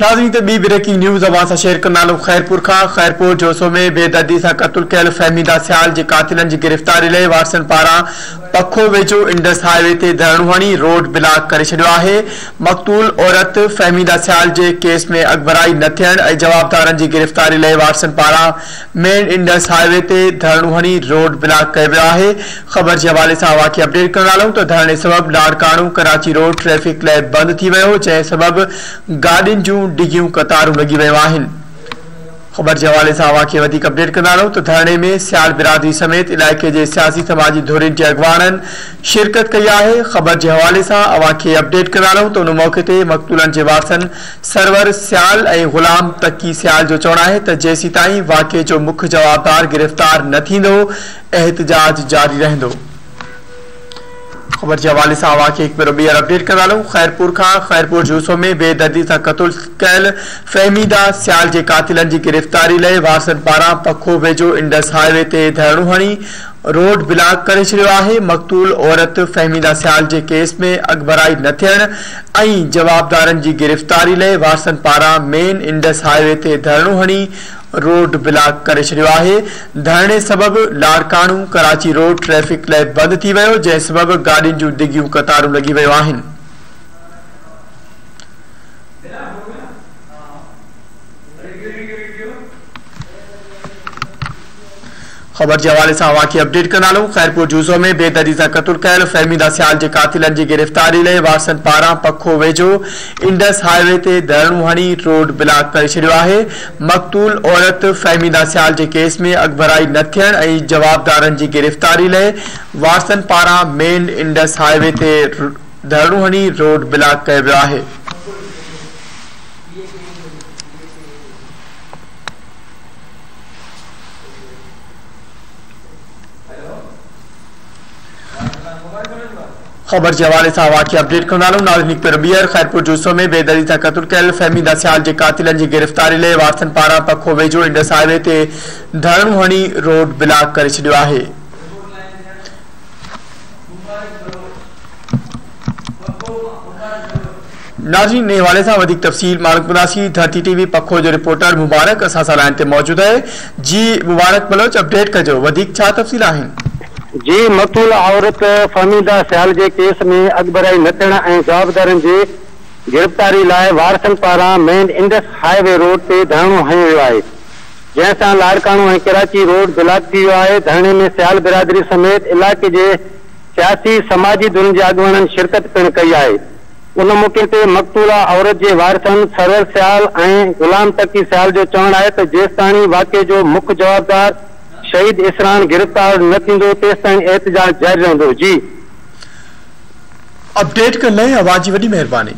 नाज़रीन त ॿी ब्रेकिंग न्यूज़ अवां सां शेयर करण नालो खैरपुर खां। खैरपुर जोसो में बेदर्दी सां क़त्ल कयल फहमीदा सियाल जे कातिलनि जी गिरफ़्तारी लाइ वारसनि पारां पखो वेझो इंडस हाईवे ते धरणो हणी रोड ब्लॉक करे छॾियो आहे। मक़तूल औरत फहमीदा सियाल जे केस में अॻभराई न थियण ऐं जवाबदारनि जी गिरफ़्तारी लाइ वारसनि पारां मेन इंडस हाईवे ते धरणो हणी रोड ब्लॉक कयो वियो आहे। ख़बर जे हवाले सां अवां खे अपडेट करण नालो त धरणे सबबि लाड़काणो कराची रोड ट्रैफिक लाइ बंदि थी वियो, जंहिं सबबि गाॾियुनि जूं डिघियूं कतारूं लॻी वियूं आहिनि। ख़बर जे हवाले सां अवां खे वधीक अपडेट कंदा रहूं त धरणे में सियाल बिरादरी समेत इलाइक़े जे सियासी समाजी धुरियुनि जे अॻवाननि शिरकत कई आहे। ख़बर जे हवाले सां अवां खे अपडेट कंदा रहूं त उन मौक़े ते मक़तूलनि जे वारसनि सरवर सियाल ऐं ग़ुलाम तकी सियाल जो चवणु आहे त जेसीं ताईं वाक़िए जो मुख्य जवाबदार गिरफ़्तार न थींदो एहतजाज जारी रहंदो। खबर के हवाले से अवां खे हिकु भेरो ॿीहर अपडेट कंदा रहूं। खैरपुर खां खैरपुर जूसो में बेदर्दी सां क़त्ल कयल फहमीदा सियाल जे कातिलनि जी गिरफ़्तारी लाइ वारसनि पारां पखो वेझो इंडस हाईवे ते धरणो हणी रोड ब्लॉक करे छॾियो आहे। मक़तूल औरत फहमीदा सियाल जे केस में अॻभराई न थियण ऐं जवाबदारनि जी गिरफ़्तारी लाइ वारसनि पारां मेन इंडस हाईवे ते धरणो हणी रोड ब्लॉक करे छॾियो आहे। धरणे सबबि लाड़काणो कराची रोड ट्रैफिक लाइ बंदि थी वियो, जंहिं सबबि गाॾियुनि जूं डिघियूं कतारूं लॻी वियूं आहिनि। ख़बर के हवाले से अवां खे अपडेट कंदा रहूं। खैरपुर जूसो में बेदर्दी सां क़त्ल कयल फहमीदा सियाल जे कातिलनि जी गिरफ़्तारी लाइ वारसनि पारां पखो वेझो इंडस हाईवे ते धरणो हणी रोड ब्लॉक करे छॾियो आहे। मक़तूल औरत फहमीदा सियाल जे केस में अॻभराई न थियण ऐं जवाबदारनि जी गिरफ़्तारी लाइ वारसनि पारां मेन इंडस हाईवे ते धरणो हणी रोड ब्लॉक कयो वियो आहे। खबर के हवाले से अवां खे अपडेट कंदा रहूं। नाज़रीन हिकु भेरो ॿीहर खैरपुर जूसो में बेदर्दी सां क़त्ल कयल फहमीदा सियाल जे कातिलनि जी गिरफ़्तारी लाइ वारसनि पारां पखो वेझो इंडस हाईवे ते धरणो हणी रोड ब्लॉक करे छॾियो आहे। नाज़रीन इन हवाले से वधिक तफ़सील मालूम कंदासीं। धरती टीवी पखो जो रिपोर्टर मुबारक असां सां लाइन ते मौजूद है। जी मुबारक बलोच, अपडेट कजो, वधिक छा तफ़सील आहिनि? जी, मक़तूल औरत फहमीदा सियाल जे केस में अॻभराई न थियण ऐं जवाबदारनि जी गिरफ़्तारी लाइ वारसनि पारां मेन इंडस हाईवे रोड ते धरणो हणियो वियो आहे, जंहिं सां लाड़काणो ऐं कराची रोड ब्लॉक थी वियो आहे। धरणे में सियाल बिरादरी समेत इलाइक़े जे सियासी समाजी धुरियुनि जे अॻवाननि शिरकत पिणु कई आहे। उन मौक़े ते मक़तूला औरत जे वारसनि सरवर सियाल ऐं ग़ुलाम तकी सियाल जो चवणु आहे त जेसिताईं वाक़िए जो मुख्य जवाबदार शहीद इसरान गिरफ़्तार न थींदो तेसिताईं एहतजाज जारी रहंदो। जी, अपडेट करण लाइ अवां जी वॾी महिरबानी।